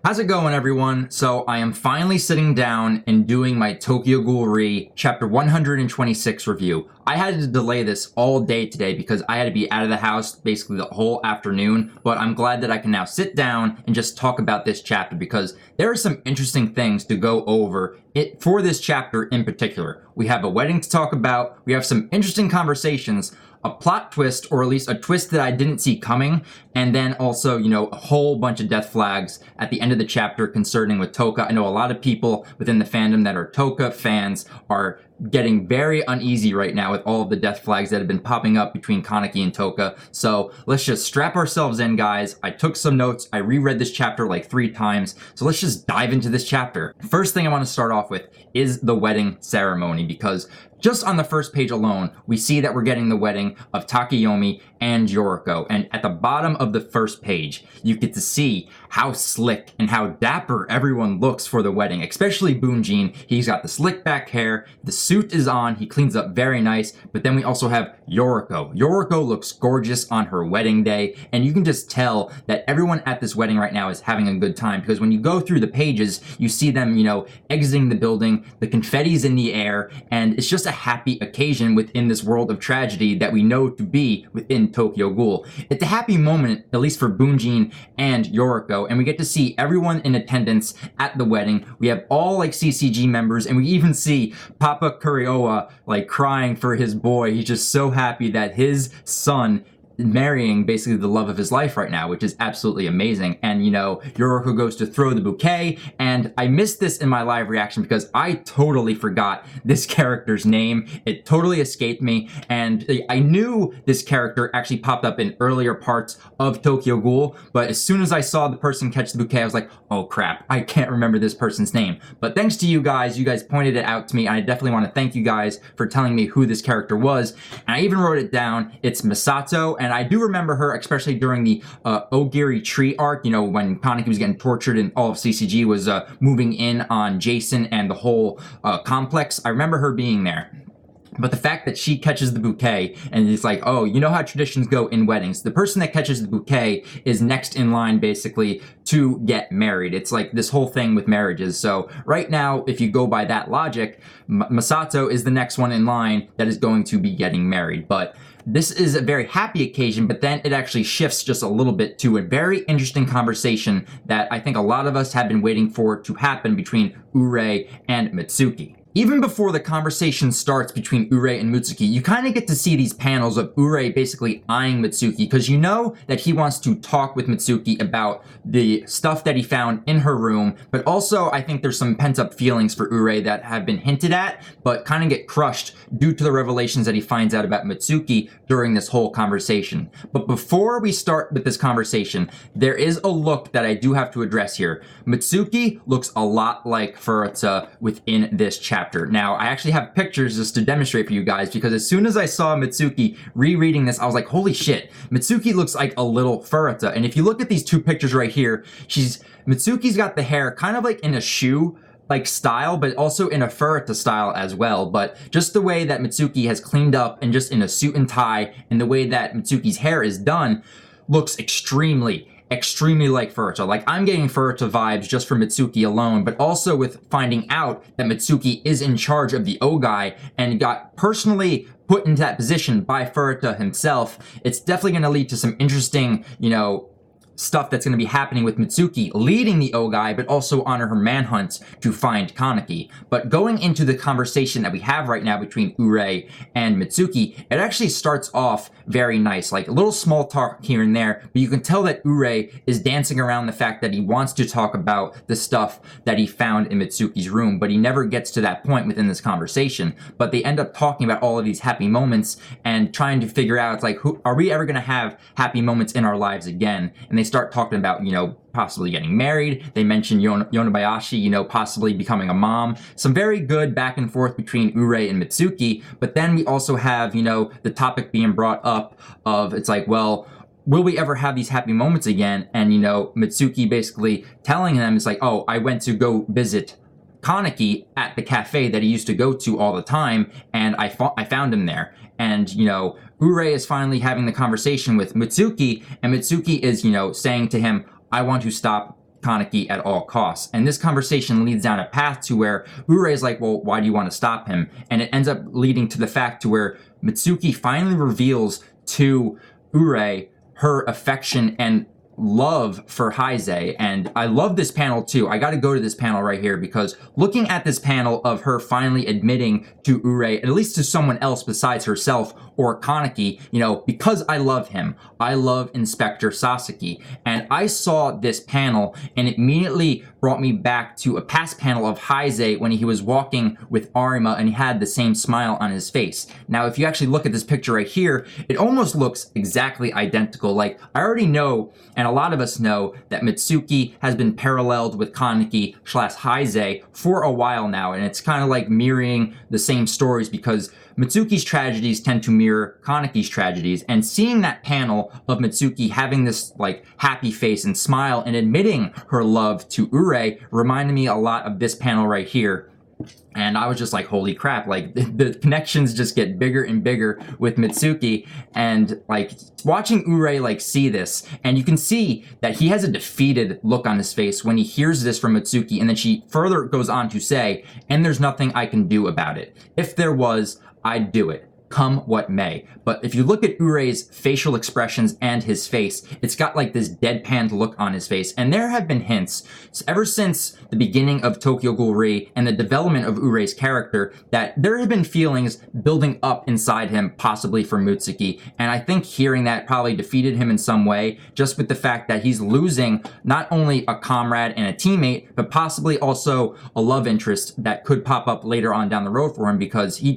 How's it going, everyone? So I am finally sitting down and doing my Tokyo Ghoul chapter 126 review. I had to delay this all day today because I had to be out of the house basically the whole afternoon, but I'm glad that I can now sit down and just talk about this chapter because there are some interesting things to go over it for this chapter in particular. We have a wedding to talk about, we have some interesting conversations, a plot twist, or at least a twist that I didn't see coming, and then also, a whole bunch of death flags at the end of the chapter concerning with Toka. I know a lot of people within the fandom that are Toka fans are getting very uneasy right now with all of the death flags that have been popping up between Kaneki and Toka. So let's just strap ourselves in, guys. I took some notes. I reread this chapter like 3 times. So let's just dive into this chapter. First thing I want to start off with is the wedding ceremony, because just on the first page alone, we see that we're getting the wedding of Takeyomi and Yoriko. And at the bottom of the first page, you get to see how slick and how dapper everyone looks for the wedding, especially Bunjin. He's got the slick back hair, the suit is on, he cleans up very nice, but then we also have Yoriko. Yoriko looks gorgeous on her wedding day, and you can just tell that everyone at this wedding right now is having a good time, because when you go through the pages, you see them, exiting the building, the confetti's in the air, and it's just a happy occasion within this world of tragedy that we know to be within Tokyo Ghoul. It's a happy moment, at least for Bunjin and Yoriko, and we get to see everyone in attendance at the wedding. We have all CCG members, and we even see Papa Kurioa crying for his boy. He's just so happy that his son marrying basically the love of his life right now, which is absolutely amazing. And Yoriko goes to throw the bouquet, and I missed this in my live reaction because I totally forgot this character's name. It totally escaped me, and I knew this character actually popped up in earlier parts of Tokyo Ghoul, but as soon as I saw the person catch the bouquet, I was like, oh crap, I can't remember this person's name. But thanks to you guys pointed it out to me, and I definitely want to thank you guys for telling me who this character was. And I even wrote it down. It's Misato, and I do remember her, especially during the Ogiri tree arc, when Kaneki was getting tortured and all of CCG was moving in on Jason and the whole complex. I remember her being there. But the fact that she catches the bouquet and it's like, oh, you know how traditions go in weddings. The person that catches the bouquet is next in line, basically, to get married. It's like this whole thing with marriages. So right now, if you go by that logic, Masato is the next one in line that is going to be getting married. But this is a very happy occasion, but then it actually shifts just a little bit to a very interesting conversation that I think a lot of us have been waiting for to happen between Urei and Mitsuki. Even before the conversation starts between Urei and Mitsuki, you kind of get to see these panels of Urei basically eyeing Mitsuki, because you know that he wants to talk with Mitsuki about the stuff that he found in her room, but also I think there's some pent-up feelings for Urei that have been hinted at, but kind of get crushed due to the revelations that he finds out about Mitsuki during this whole conversation. But before we start with this conversation, there is a look that I do have to address here. Mitsuki looks a lot like Furuta within this chapter. Now, I actually have pictures just to demonstrate for you guys, because as soon as I saw Mitsuki rereading this, I was like, holy shit, Mitsuki looks like a little Furuta. And if you look at these 2 pictures right here, Mitsuki's got the hair kind of like in a shoe style, but also in a Furuta style as well. But just the way that Mitsuki has cleaned up and just in a suit and tie, and the way that Mitsuki's hair is done looks extremely like Furuta. I'm getting Furuta vibes just from Mitsuki alone, but also with finding out that Mitsuki is in charge of the Ogai and got personally put into that position by Furuta himself. It's definitely going to lead to some interesting, stuff that's going to be happening with Mitsuki leading the Ogai, but also on her manhunt to find Kaneki. But going into the conversation that we have right now between Urei and Mitsuki, it actually starts off very nice, like a little small talk here and there, but you can tell that Urei is dancing around the fact that he wants to talk about the stuff that he found in Mitsuki's room, but he never gets to that point within this conversation. But they end up talking about all of these happy moments and trying to figure out, are we ever going to have happy moments in our lives again? And they start talking about, possibly getting married. They mention Yonebayashi, possibly becoming a mom. Some very good back and forth between Urei and Mitsuki. But then we also have, the topic being brought up of, it's like, well, will we ever have these happy moments again? And, Mitsuki basically telling them, it's like, oh, I went to go visit Kaneki at the cafe that he used to go to all the time, and I found him there. And, Urei is finally having the conversation with Mitsuki, and Mitsuki is, saying to him, I want to stop Kaneki at all costs. And this conversation leads down a path to where Urei is like, well, why do you want to stop him? And it ends up leading to the fact to where Mizuki finally reveals to Urei her affection and love for Heisei. And I love this panel too. I got to go to this panel right here, because looking at this panel of her finally admitting to Urei, at least to someone else besides herself or Kaneki, you know, because I love him. I love Inspector Sasaki. And I saw this panel and it immediately brought me back to a past panel of Heisei when he was walking with Arima and he had the same smile on his face. Now, if you actually look at this picture right here, it almost looks exactly identical. Like, I already know, and a lot of us know, that Mizuki has been paralleled with Kaneki / Heisei for a while now, and it's kind of like mirroring the same stories, because Mizuki's tragedies tend to mirror Kaneki's tragedies, and seeing that panel of Mizuki having this like happy face and smile and admitting her love to Urei reminded me a lot of this panel right here. And I was just like, holy crap, like the connections just get bigger and bigger with Mizuki. And like watching Urei like see this, and you can see that he has a defeated look on his face when he hears this from Mizuki. And then she further goes on to say, and there's nothing I can do about it. If there was, I'd do it, come what may. But if you look at Urei's facial expressions and his face, it's got like this deadpan look on his face. And there have been hints ever since the beginning of Tokyo Ghoul Re and the development of Urei's character that there have been feelings building up inside him, possibly for Mizuki. And I think hearing that probably defeated him in some way, just with the fact that he's losing not only a comrade and a teammate, but possibly also a love interest that could pop up later on down the road for him, because he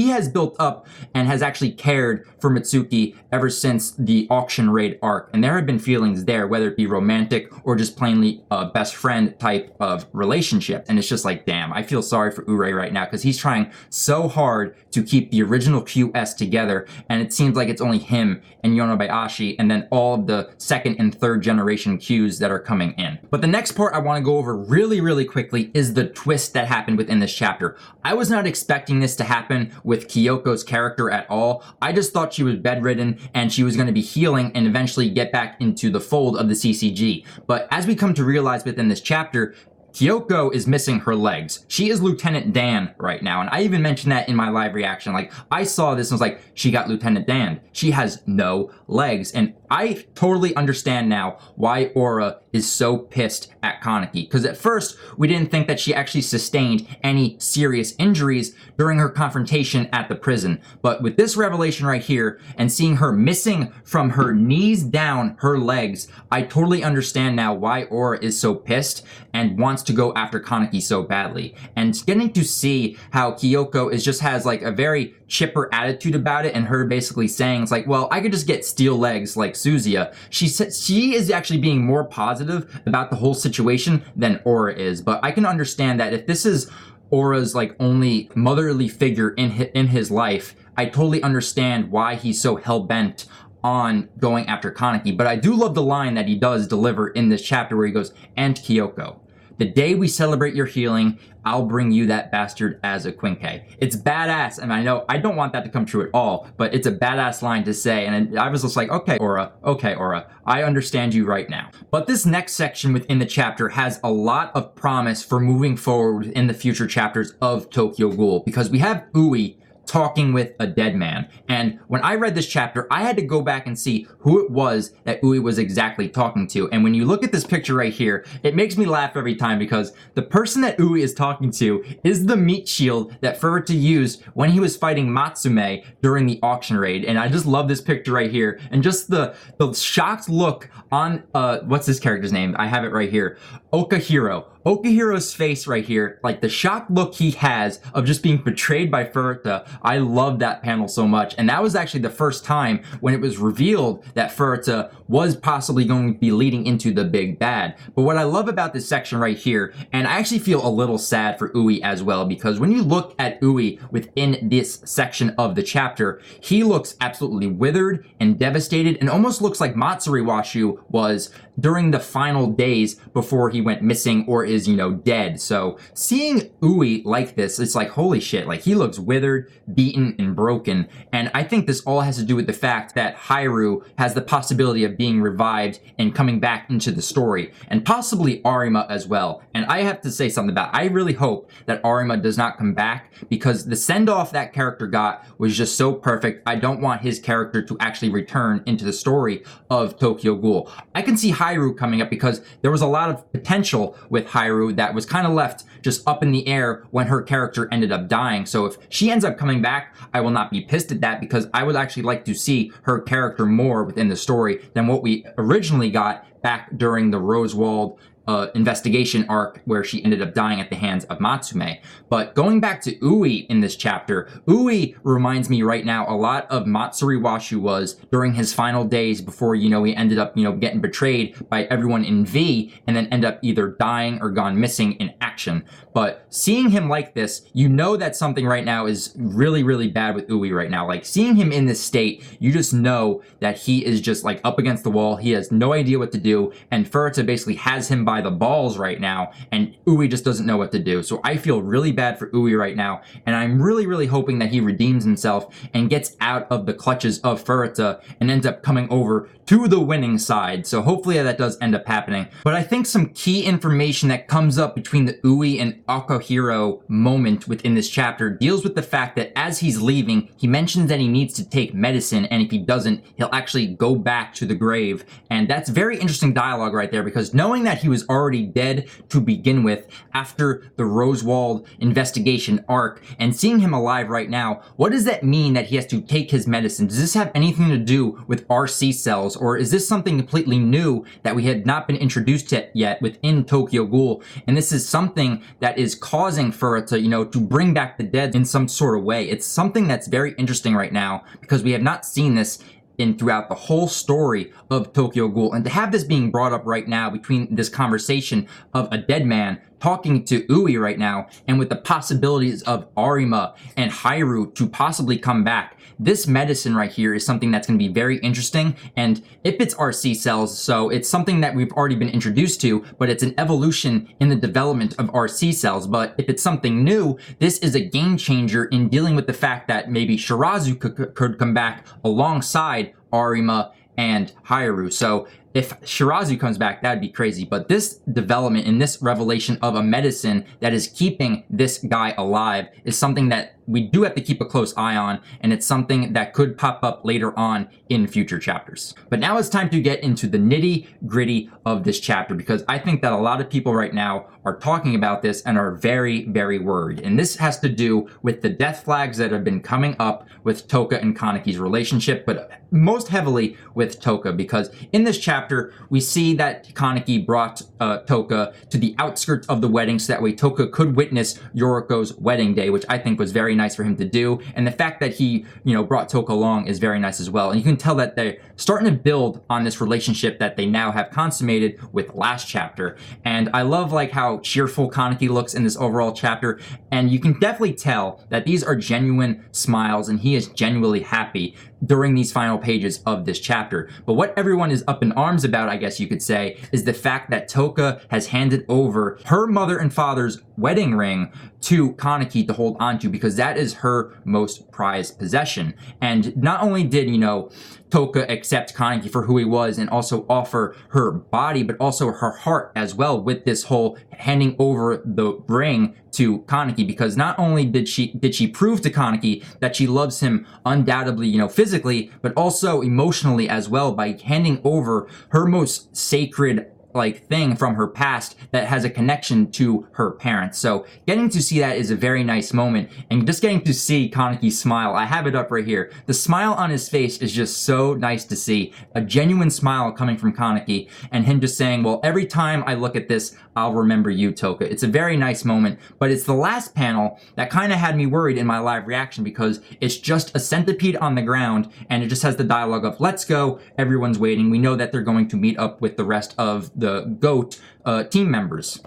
has built up and has actually cared for Mizuki ever since the auction raid arc. And there have been feelings there, whether it be romantic or just plainly a best friend type of relationship. And it's just like, damn, I feel sorry for Urei right now, because he's trying so hard to keep the original QS together. And it seems like it's only him and Yonebayashi, and then all of the second and third generation Qs that are coming in. But the next part I want to go over really, really quickly is the twist that happened within this chapter. I was not expecting this to happen with Kyoko's character at all. I just thought she was bedridden and she was going to be healing and eventually get back into the fold of the CCG. But as we come to realize within this chapter, Kyoko is missing her legs. She is Lieutenant Dan right now, and I even mentioned that in my live reaction. Like, I saw this and was like, she got Lieutenant Dan. She has no legs, and I totally understand now why Aura is so pissed at Kaneki, because at first we didn't think that she actually sustained any serious injuries during her confrontation at the prison. But with this revelation right here and seeing her missing from her knees down her legs, I totally understand now why Aura is so pissed and wants to go after Kaneki so badly. And getting to see how Kyoko just has like a very chipper attitude about it, and her basically saying it's like, well, I could just get steel legs like Suzuya. She is actually being more positive about the whole situation than Aura is. But I can understand that if this is Aura's like only motherly figure in his life, I totally understand why he's so hell-bent on going after Kaneki. But I do love the line that he does deliver in this chapter where he goes, and Kyoko, the day we celebrate your healing, I'll bring you that bastard as a Quinque. It's badass, and I know I don't want that to come true at all, but it's a badass line to say, and I was just like, okay, Aura, I understand you right now. But this next section within the chapter has a lot of promise for moving forward in the future chapters of Tokyo Ghoul, because we have Ui talking with a dead man. And when I read this chapter, I had to go back and see who it was that Ui was exactly talking to. And when you look at this picture right here, it makes me laugh every time, because the person that Ui is talking to is the meat shield that Furuta used when he was fighting Matsume during the auction raid. And I just love this picture right here. And just the shocked look on, what's this character's name? I have it right here. Okahiro. Okahiro's face right here, like the shocked look he has of just being betrayed by Furuta. I love that panel so much. And that was actually the first time when it was revealed that Furuta was possibly going to be leading into the big bad. But what I love about this section right here, and I actually feel a little sad for Ui as well, because when you look at Ui within this section of the chapter, he looks absolutely withered and devastated, and almost looks like Matsuri Washu was during the final days before he went missing or is, dead. So seeing Uwe like this, it's like, holy shit, like he looks withered, beaten, and broken. And I think this all has to do with the fact that Haru has the possibility of being revived and coming back into the story, and possibly Arima as well. And I have to say something about it. I really hope that Arima does not come back, because the send-off that character got was just so perfect. I don't want his character to actually return into the story of Tokyo Ghoul. I can see Haru coming up because there was a lot of potential with Haru that was kind of left just up in the air when her character ended up dying. So if she ends up coming back, I will not be pissed at that, because I would actually like to see her character more within the story than what we originally got back during the Rosewald investigation arc, where she ended up dying at the hands of Matsume. But going back to Uwe in this chapter, Uwe reminds me right now a lot of Matsuri Washu was during his final days before, he ended up, getting betrayed by everyone in V, and then end up either dying or gone missing in action. But seeing him like this, that something right now is really, really bad with Uwe right now. Like, seeing him in this state, you just know that he is just like up against the wall. He has no idea what to do, and Furuta basically has him by the balls right now, and Uwe just doesn't know what to do. So I feel really bad for Uwe right now, and I'm really, really hoping that he redeems himself and gets out of the clutches of Furuta and ends up coming over to the winning side. So hopefully that does end up happening. But I think some key information that comes up between the Uwe and Akahiro moment within this chapter deals with the fact that as he's leaving, he mentions that he needs to take medicine, and if he doesn't, he'll actually go back to the grave. And that's very interesting dialogue right there, because knowing that he was already dead to begin with after the Rosewald investigation arc, and seeing him alive right now, what does that mean that he has to take his medicine? Does this have anything to do with RC cells, or is this something completely new that we had not been introduced to yet within Tokyo Ghoul? And this is something that is causing Furuta, to bring back the dead in some sort of way. It's something that's very interesting right now, because we have not seen this throughout the whole story of Tokyo Ghoul. And to have this being brought up right now between this conversation of a dead man talking to Uwe right now, and with the possibilities of Arima and Haru to possibly come back, this medicine right here is something that's going to be very interesting. And if it's RC cells, so it's something that we've already been introduced to, but it's an evolution in the development of RC cells. But if it's something new, this is a game changer in dealing with the fact that maybe Shirazu could come back alongside Arima and Haru. So if Shirazu comes back, that'd be crazy. But this development and this revelation of a medicine that is keeping this guy alive is something that we do have to keep a close eye on, and it's something that could pop up later on in future chapters. But now it's time to get into the nitty-gritty of this chapter, because I think that a lot of people right now are talking about this and are very, very worried. And this has to do with the death flags that have been coming up with Toka and Kaneki's relationship, but most heavily with Toka, because in this chapter, we see that Kaneki brought Toka to the outskirts of the wedding so that way Toka could witness Yoriko's wedding day, which I think was very nice for him to do. And the fact that he, brought Toka along is very nice as well. And you can tell that they're starting to build on this relationship that they now have consummated with last chapter. And I love like how cheerful Kaneki looks in this overall chapter. And you can definitely tell that these are genuine smiles and he is genuinely happy during these final pages of this chapter. But what everyone is up in arms about, I guess you could say, is the fact that Toka has handed over her mother and father's wedding ring to Kaneki to hold onto, because that is her most prized possession. And not only did, Toka accept Kaneki for who he was and also offer her body, but also her heart as well with this whole handing over the ring to Kaneki, because not only did she prove to Kaneki that she loves him undoubtedly, physically, but also emotionally as well, by handing over her most sacred thing from her past that has a connection to her parents. So getting to see that is a very nice moment, and just getting to see Kaneki smile. I have it up right here. The smile on his face is just so nice to see. A genuine smile coming from Kaneki, and him just saying, well, every time I look at this, I'll remember you, Toka. It's a very nice moment, but it's the last panel that kind of had me worried in my live reaction, because it's just a centipede on the ground, and it just has the dialogue of, let's go, everyone's waiting. We know that they're going to meet up with the rest of the GOAT team members.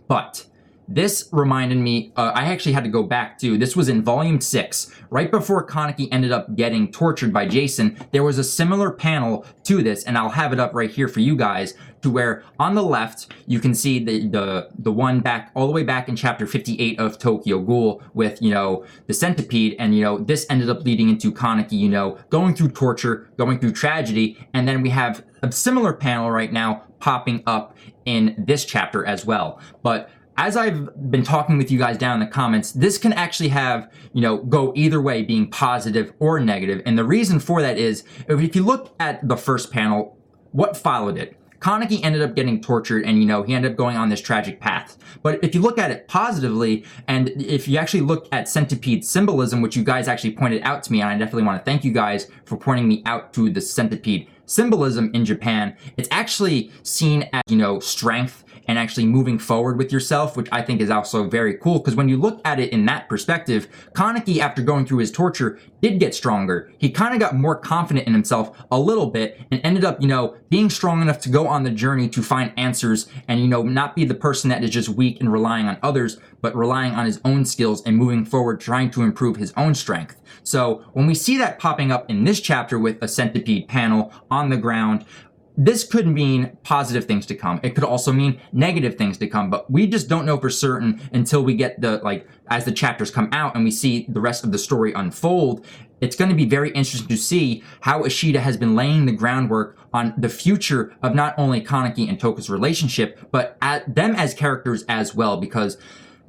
But this reminded me, I actually had to go back to, this was in volume 6, right before Kaneki ended up getting tortured by Jason. There was a similar panel to this, and I'll have it up right here for you guys, to where on the left you can see the one back all the way back in chapter 58 of Tokyo Ghoul with, you know, the Centipede, and, you know, this ended up leading into Kaneki, you know, going through torture, going through tragedy, and then we have a similar panel right now popping up in this chapter as well. But as I've been talking with you guys down in the comments, this can actually have, you know, go either way, being positive or negative. And the reason for that is, if you look at the first panel, what followed it? Kaneki ended up getting tortured, and, you know, he ended up going on this tragic path. But if you look at it positively, and if you actually look at Centipede's symbolism, which you guys actually pointed out to me, and I definitely want to thank you guys for pointing me out to the Centipede symbolism in Japan, it's actually seen as, you know, strength and actually moving forward with yourself, which I think is also very cool, because when you look at it in that perspective, Kaneki, after going through his torture, did get stronger. He kind of got more confident in himself a little bit, and ended up, you know, being strong enough to go on the journey to find answers, and, you know, not be the person that is just weak and relying on others, but relying on his own skills and moving forward, trying to improve his own strength. So when we see that popping up in this chapter with a Centipede panel on the ground, this could mean positive things to come. It could also mean negative things to come, but we just don't know for certain until we get the, like, as the chapters come out and we see the rest of the story unfold. It's going to be very interesting to see how Ishida has been laying the groundwork on the future of not only Kaneki and Toka's relationship, but at them as characters as well, because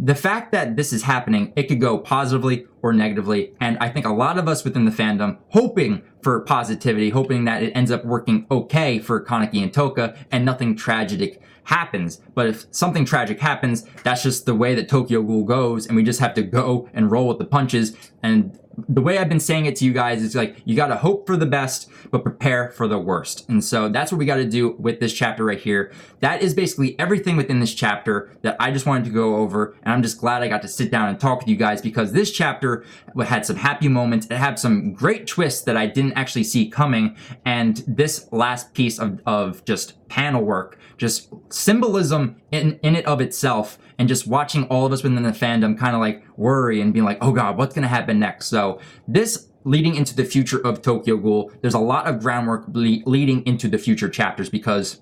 the fact that this is happening, it could go positively or negatively, and I think a lot of us within the fandom hoping for positivity, hoping that it ends up working okay for Kaneki and Toka and nothing tragic happens. But if something tragic happens, that's just the way that Tokyo Ghoul goes, and we just have to go and roll with the punches. And the way I've been saying it to you guys is, like, you gotta hope for the best, but prepare for the worst. And so that's what we gotta do with this chapter right here. That is basically everything within this chapter that I just wanted to go over, and I'm just glad I got to sit down and talk with you guys, because this chapter had some happy moments. It had some great twists that I didn't actually see coming, and this last piece of just panel work, just symbolism in it of itself, and just watching all of us within the fandom kind of like worry and being like, oh god, what's gonna happen next? So this leading into the future of Tokyo Ghoul, there's a lot of groundwork leading into the future chapters, because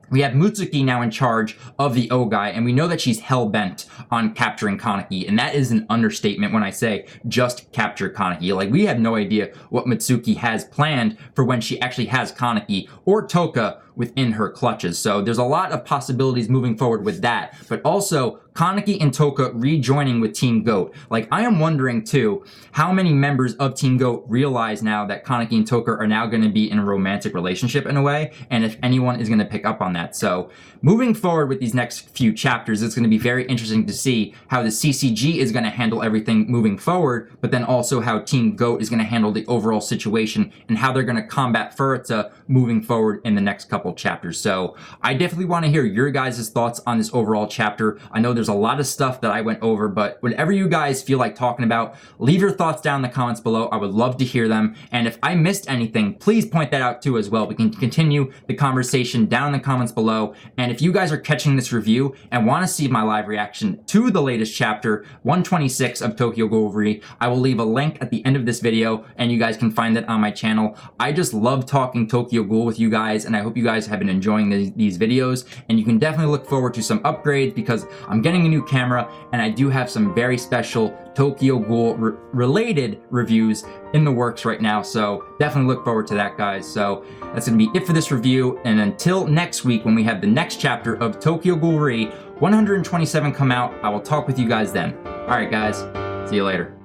we have Mizuki now in charge of the Ogai, and we know that she's hell-bent on capturing Kaneki, and that is an understatement when I say just capture Kaneki. Like, we have no idea what Mizuki has planned for when she actually has Kaneki or Toka within her clutches. So there's a lot of possibilities moving forward with that, but also Kaneki and Toka rejoining with Team Goat. Like, I am wondering too, how many members of Team Goat realize now that Kaneki and Toka are now going to be in a romantic relationship in a way, and if anyone is going to pick up on that. So moving forward with these next few chapters, it's going to be very interesting to see how the CCG is going to handle everything moving forward, but then also how Team Goat is going to handle the overall situation and how they're going to combat Furita moving forward in the next couple chapters. So I definitely want to hear your guys' thoughts on this overall chapter. I know there's a lot of stuff that I went over, but whatever you guys feel like talking about, leave your thoughts down in the comments below. I would love to hear them. And if I missed anything, please point that out too as well. We can continue the conversation down in the comments below. And if you guys are catching this review and want to see my live reaction to the latest chapter, 126 of Tokyo Ghoul Re, I will leave a link at the end of this video, and you guys can find it on my channel. I just love talking Tokyo Ghoul with you guys, and I hope you guys have been enjoying these videos. And you can definitely look forward to some upgrades, because I'm getting a new camera, and I do have some very special Tokyo Ghoul related reviews in the works right now, so definitely look forward to that, guys. So that's gonna be it for this review, and until next week when we have the next chapter of Tokyo Ghoul Re 127 come out, I will talk with you guys then. Alright guys, see you later.